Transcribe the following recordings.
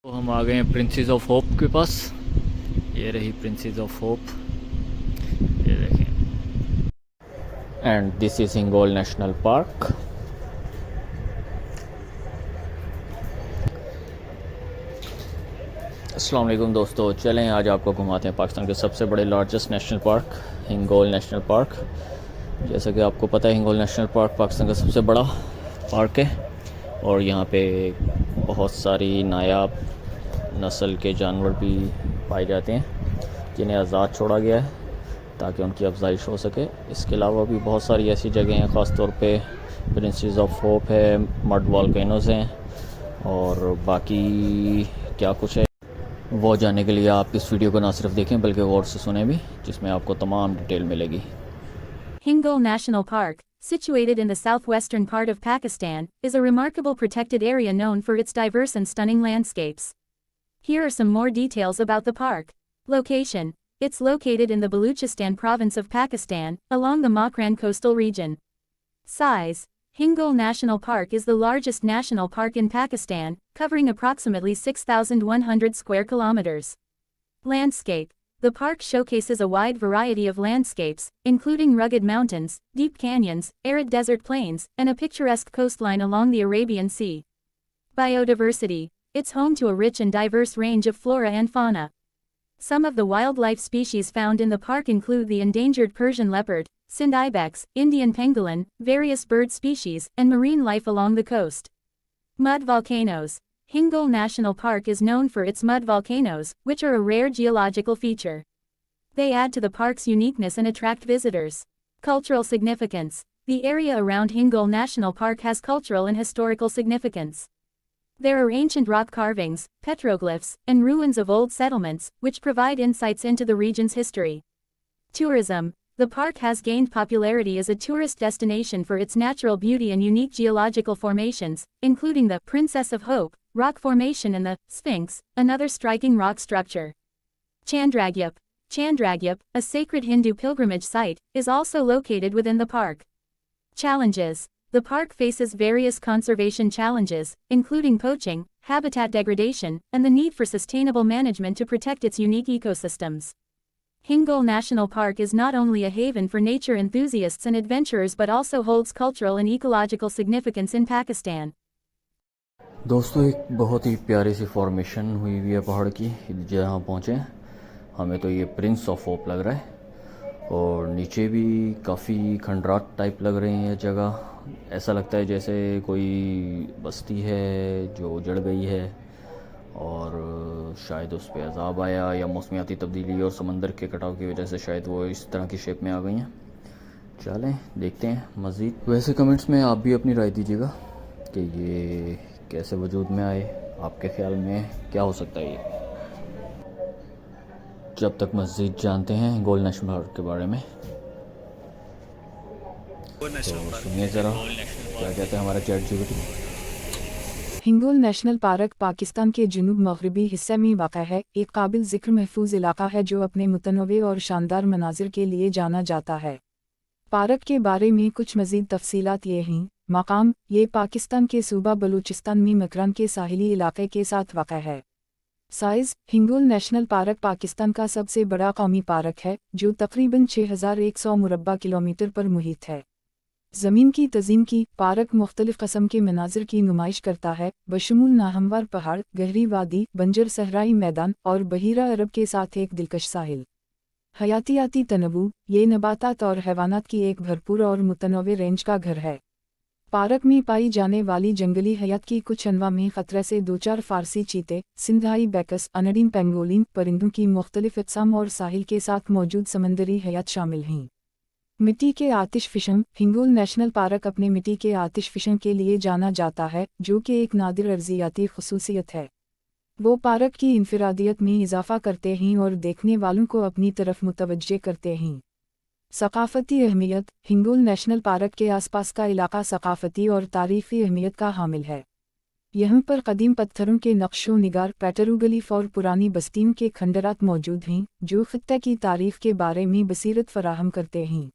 तो हम आ गए हैं प्रिंसेस ऑफ होप के पास। ये रही प्रिंसेस ऑफ होप, ये देखें। And this is Hingol national park. अस्सलाम वालेकुम दोस्तों, चलें आज आपको घुमाते हैं पाकिस्तान के सबसे बड़े largest national park Hingol national park. जैसा कि आपको पता है, हिंगोल नेशनल पार्क पाकिस्तान का सबसे बड़ा पार्क है और यहाँ पे बहुत सारी नायाब नस्ल के जानवर भी पाए जाते हैं जिन्हें आज़ाद छोड़ा गया है ताकि उनकी अफजाइश हो सके। इसके अलावा भी बहुत सारी ऐसी जगह हैं, ख़ास तौर पे प्रिंसेस ऑफ होप है, मड वॉल्केनोज़ हैं और बाकी क्या कुछ है। वो जानने के लिए आप इस वीडियो को ना सिर्फ देखें बल्कि गौर से सुने भी, जिसमें आपको तमाम डिटेल मिलेगी। Hingol National Park, situated in the southwestern part of Pakistan, is a remarkable protected area known for its diverse and stunning landscapes. Here are some more details about the park. Location: it's located in the Baluchistan province of Pakistan, along the Makran coastal region. Size: Hingol National Park is the largest national park in Pakistan, covering approximately 6,100 square kilometers. Landscape: the park showcases a wide variety of landscapes, including rugged mountains, deep canyons, arid desert plains, and a picturesque coastline along the Arabian Sea. Biodiversity: it's home to a rich and diverse range of flora and fauna. Some of the wildlife species found in the park include the endangered Persian leopard, Sind ibex, Indian pangolin, various bird species, and marine life along the coast. Mud volcanoes: Hingol National Park is known for its mud volcanoes, which are a rare geological feature. They add to the park's uniqueness and attract visitors. Cultural significance: the area around Hingol National Park has cultural and historical significance. There are ancient rock carvings, petroglyphs, and ruins of old settlements, which provide insights into the region's history. Tourism: the park has gained popularity as a tourist destination for its natural beauty and unique geological formations, including the Princess of Hope rock formation and the Sphinx, another striking rock structure. Chandragyup: Chandragyup, a sacred Hindu pilgrimage site, is also located within the park. Challenges: the park faces various conservation challenges, including poaching, habitat degradation, and the need for sustainable management to protect its unique ecosystems. Hingol National Park is not only a haven for nature enthusiasts and adventurers but also holds cultural and ecological significance in Pakistan. दोस्तों, एक बहुत ही प्यारी सी formation हुई हुई है पहाड़ की। जहाँ पहुँचे हमें तो ये प्रिंस ऑफ होप लग रहा है और नीचे भी काफ़ी खंडरात टाइप लग रही है जगह। ऐसा लगता है जैसे कोई बस्ती है जो उजड़ गई है और शायद उस पर अज़ाब आया या मौसमियाती तब्दीली और समंदर के कटाव की वजह से शायद वो इस तरह की शेप में आ गई हैं। चलें देखते हैं मज़ीद। वैसे कमेंट्स में आप भी अपनी राय दीजिएगा कि ये कैसे वजूद में आए, आपके ख्याल में क्या हो सकता है ये। जब तक मज़ीद जानते हैं हिंगोल नेशनल पार्क के बारे में, तो सुनिए ज़रा क्या कहते हैं हमारा chat GPT. Hingol national park Pakistan के जुनूब मगरबी हिस्से में वाक़ा है। एक काबिल ज़िक्र महफूज इलाका है जो अपने मुतनव्वे और शानदार मनाजिर के लिए जाना जाता है। पार्क के बारे में कुछ मज़ीद तफसीलात ये हैं। मकाम: ये पाकिस्तान के सूबा बलूचिस्तान में मकरान के साहिली इलाके के साथ वाक़ा है। Size: Hingol national park Pakistan का सबसे बड़ा कौमी पार्क है जो तकरीबन 6100 मुरब्बा किलोमीटर पर मुहित है। ज़मीन की तज़ीम की पार्क मुख्तलिफ़ क़स्म के मनाजिर की नुमाइश करता है, बशमूल नाहमवार पहाड़, गहरी वादी, बंजर सहराई मैदान और बहीरा अरब के साथ एक दिलकश साहिल। हयातियाती तनवू: ये नबातात और हैवानात की एक भरपूर और मुतनव्वे रेंज का घर है। पार्क में पाई जाने वाली जंगली हयात की कुछ अनवा में ख़तरे से दो चार फ़ारसी चीते, सिंधाई बैकस, अनडीन पेंगोलिन परिंदों की मुख्तलिफ़ अक़साम और साहिल के साथ मौजूद समंदरी हयात शामिल हैं। मिट्टी के आतिश फ़िशंग: हिंगोल नेशनल पार्क अपने मिट्टी के आतिश फ़िशंग के लिए जाना जाता है जो कि एक नादिर अर्जियाती ख़ुसूसियत है। वो पार्क की इनफरादियत में इजाफ़ा करते हैं और देखने वालों को अपनी तरफ मुतवज्जे करते हैं। सकाफ़ती अहमियत: हिंगोल नेशनल पार्क के आसपास का इलाका सकाफ़ती और तारीख़ी अहमियत का हामिल है। यहाँ पर कदीम पत्थरों के नक्शो निगार, पेटरोग्लिफ और पुरानी बस्तियों के खंडरात मौजूद हैं जो ख़ित्ते की तारीख़ के बारे में बसीरत फ़राहम करते हैं।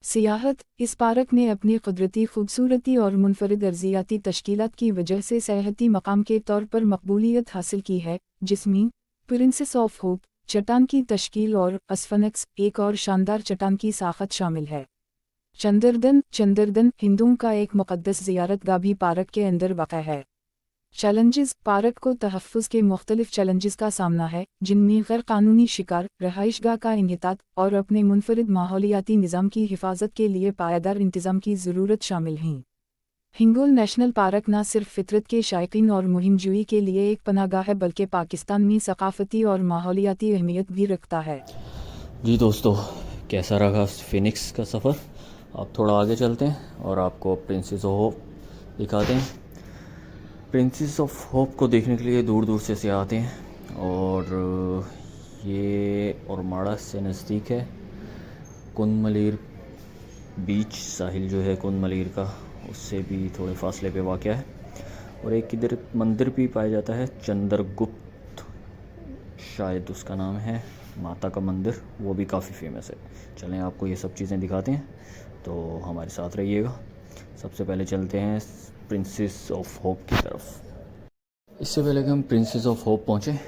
सियाहत। इस पार्क ने अपनी कुदरती खूबसूरती और मुनफरिद अर्जियाती तश्कीलात की वजह से सयाहती मकाम के तौर पर मकबूलियत हासिल की है, जिसमें प्रिंसेस ऑफ होप चट्टान की तश्कील और स्फिंक्स एक और शानदार चट्टान की साखत शामिल है। चंद्रदन हिंदुओं का एक मुक़द्दस ज़ियारतगाह भी पार्क के अंदर वाक़ा है। चैलेंजेस। पार्क को तहफ़्फ़ुज़ के मुख्तलिफ चैलेंजेस का सामना है, जिनमें गैर कानूनी शिकार, रहाइशगाह का इन्हितात और अपने मुनफरिद माहौलियाती निज़ाम की हिफाजत के लिए पायदार इंतज़ाम की ज़रूरत शामिल हैं। हिंगोल नेशनल पार्क न सिर्फ फितरत के शायकीन और मुहिमजोई के लिए एक पनाहगाह है, बल्कि पाकिस्तान में सकाफ़ती और माहौलियाती अहमियत भी रखता है। जी दोस्तों, कैसा रहा फिनिक्स का सफ़र? आप थोड़ा आगे चलते हैं और आपको प्रिंसेस ऑफ होप दिखाते हैं। प्रिंसेस ऑफ होप को देखने के लिए दूर दूर से सयाह आते हैं और ये औरमाड़ा से नज़दीक है। कुंद मलीर बीच साहिल जो है कुंद मलीर का, उससे भी थोड़े फासले पे वाक़या है। और एक इधर मंदिर भी पाया जाता है, चंद्रगुप्त शायद उसका नाम है, माता का मंदिर, वो भी काफ़ी फेमस है। चलें आपको ये सब चीज़ें दिखाते हैं, तो हमारे साथ रहिएगा। सबसे पहले चलते हैं प्रिंसेस ऑफ होप की तरफ। इससे पहले कि हम प्रिंसेस ऑफ होप पहुँचें,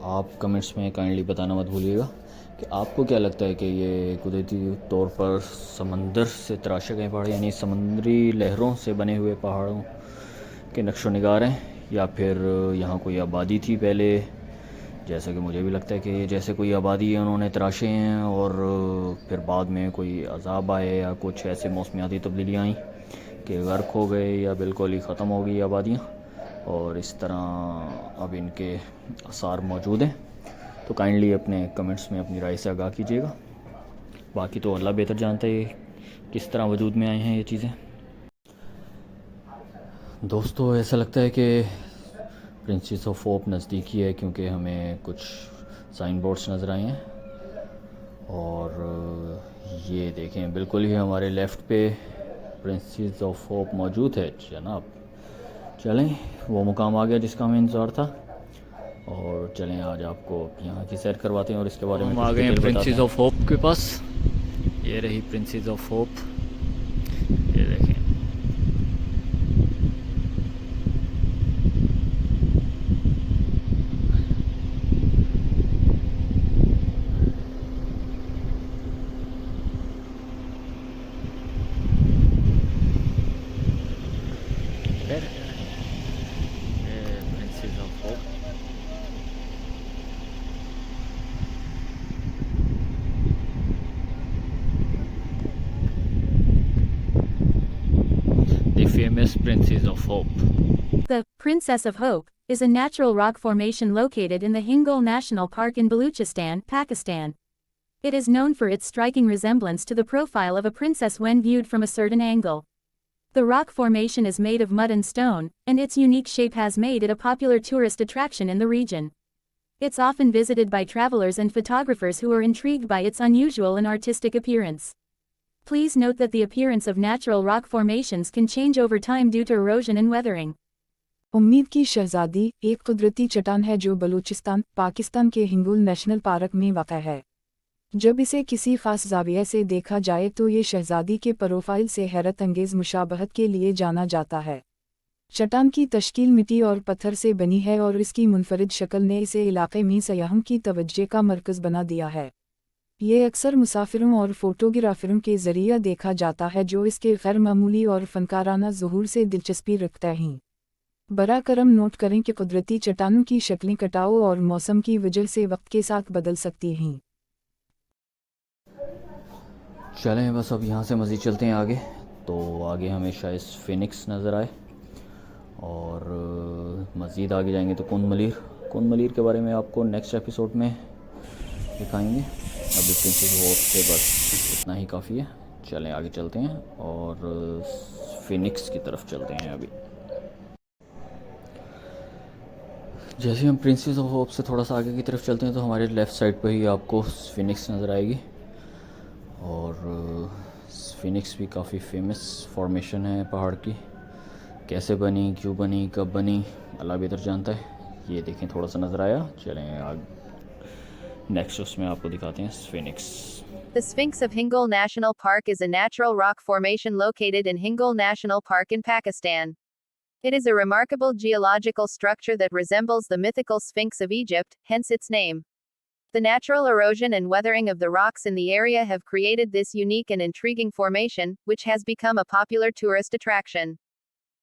आप कमेंट्स में काइंडली बताना मत भूलिएगा कि आपको क्या लगता है कि ये कुदरती तौर पर समंदर से तराशे गए पहाड़, यानी समुद्री लहरों से बने हुए पहाड़ों के नक्शो निगार हैं, या फिर यहाँ कोई आबादी थी पहले, जैसा कि मुझे भी लगता है कि जैसे कोई आबादी है उन्होंने तराशे हैं और फिर बाद में कोई अजाब आए या कुछ ऐसे मौसमियाती तब्दीलियाँ आई कि गर्क हो गए या बिल्कुल ही ख़त्म हो गई आबादियाँ, और इस तरह अब इनके आसार मौजूद हैं। तो काइंडली अपने कमेंट्स में अपनी राय से आगाह कीजिएगा। बाकी तो अल्लाह बेहतर जानता है किस तरह वजूद में आए हैं ये चीज़ें। दोस्तों, ऐसा लगता है कि प्रिंसेस ऑफ होप नज़दीकी है, क्योंकि हमें कुछ साइन बोर्ड्स नज़र आए हैं और ये देखें बिल्कुल ही हमारे लेफ़्ट पे प्रिंसेस ऑफ होप मौजूद है जनाब। चलें, वो मुकाम आ गया जिसका हमें इंतज़ार था, और चलें आज आपको यहाँ की सैर करवाते हैं और इसके बारे में हम आ गए हैं प्रिंसेस ऑफ होप के पास। ये रही प्रिंसेस ऑफ होप, ये देखें। Princess of hope famous Princess of Hope. The Princess of Hope is a natural rock formation located in the Hingol National Park in Baluchistan, Pakistan. It is known for its striking resemblance to the profile of a princess when viewed from a certain angle. The rock formation is made of mud and stone, and its unique shape has made it a popular tourist attraction in the region. It's often visited by travelers and photographers who are intrigued by its unusual and artistic appearance. Please note that the appearance of natural rock formations can change over time due to erosion and weathering. उम्मीद की शहजादी एक कुदरती चट्टान है जो बलूचिस्तान, पाकिस्तान के Hingol national park में वाक़ा है। जब इसे किसी ख़ास ज़ाविये से देखा जाए तो ये शहजादी के प्रोफाइल से हैरत अंगेज़ मुशाबहत के लिए जाना जाता है। चट्टान की तश्कील मिट्टी और पत्थर से बनी है और इसकी मुनफरिद शक्ल ने इसे इलाके में सयाहों की तवज्जो का मरकज़ बना दिया है। ये अक्सर मुसाफिरों और फोटोग्राफरों के ज़रिए देखा जाता है जो इसके गैर मामूली और फ़नकाराना ज़ुहूर से दिलचस्पी रखते हैं। बरा करम नोट करें कि कुदरती चट्टानों की शक्लें कटाव और मौसम की वजह से वक्त के साथ बदल सकती हैं। चलें बस अब यहाँ से मज़ीद चलते हैं आगे, तो आगे हमें शायद फिनिक्स नज़र आए और मज़ीद आगे जाएंगे तो कुंद मलीर के बारे में आपको नेक्स्ट एपिसोड में दिखाएंगे। अभी प्रिंसेस होप से बस इतना ही काफ़ी है। चलें आगे चलते हैं और फिनिक्स की तरफ चलते हैं। अभी जैसे हम प्रिंसेस ऑफ होप से थोड़ा सा आगे की तरफ चलते हैं तो हमारे लेफ़्ट साइड पर ही आपको फिनिक्स नज़र आएगी, और फिनिक्स भी काफ़ी फेमस फॉर्मेशन है पहाड़ की। कैसे बनी, क्यों बनी, कब बनी, अल्लाह बेहतर जानता है। ये देखें थोड़ा सा नज़र आया। चलें आगे नेक्स्ट उसमें आपको दिखाते हैं Phoenix. The Sphinx of Hingol National Park is a natural rock formation located in Hingol National Park in Pakistan. It is a remarkable geological structure that resembles the mythical Sphinx of Egypt, hence its name. The natural erosion and weathering of the rocks in the area have created this unique and intriguing formation, which has become a popular tourist attraction.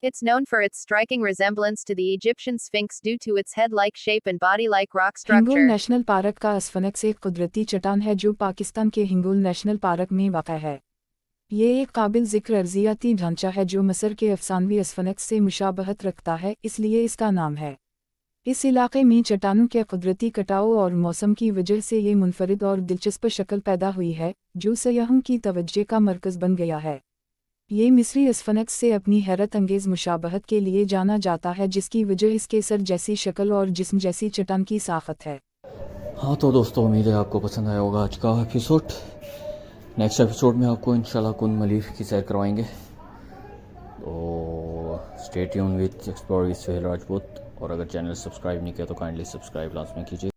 It's known for its striking resemblance to the Egyptian Sphinx due to its head-like shape and body-like rock Hingol structure. National park का sphinx एक कुदरती चट्टान है जो पाकिस्तान के Hingol national park में वाक़ है। ये एक काबिल ज़िक्र अर्ज़ियाती ढांचा है जो मिस्र के अफसानवी स्फिंक्स से मुशाबहत रखता है, इसलिए इसका नाम है। इस इलाके में चट्टानों के कुदरती कटाव और मौसम की वजह से ये मुनफरिद और दिलचस्प शक्ल पैदा हुई है, जो सयाहों की तवज्जो का मरकज़ बन गया है। ये मिस्री स्फिंक्स से अपनी हैरत अंगेज़ मुशाबहत के लिए जाना जाता है, जिसकी वजह इसके सर जैसी शक्ल और जिस्म जैसी चट्टान की साख़त है। हाँ तो दोस्तों, उम्मीद है आपको पसंद आया होगा आज का एपिसोड। नेक्स्ट एपिसोड में आपको इंशाल्लाह कुन मलीफ की सैर करवाएंगे। तो stay tune with explore with Suhel Rajput. और अगर चैनल सब्सक्राइब नहीं किया तो काइंडली सब्सक्राइब लाजमी कीजिए।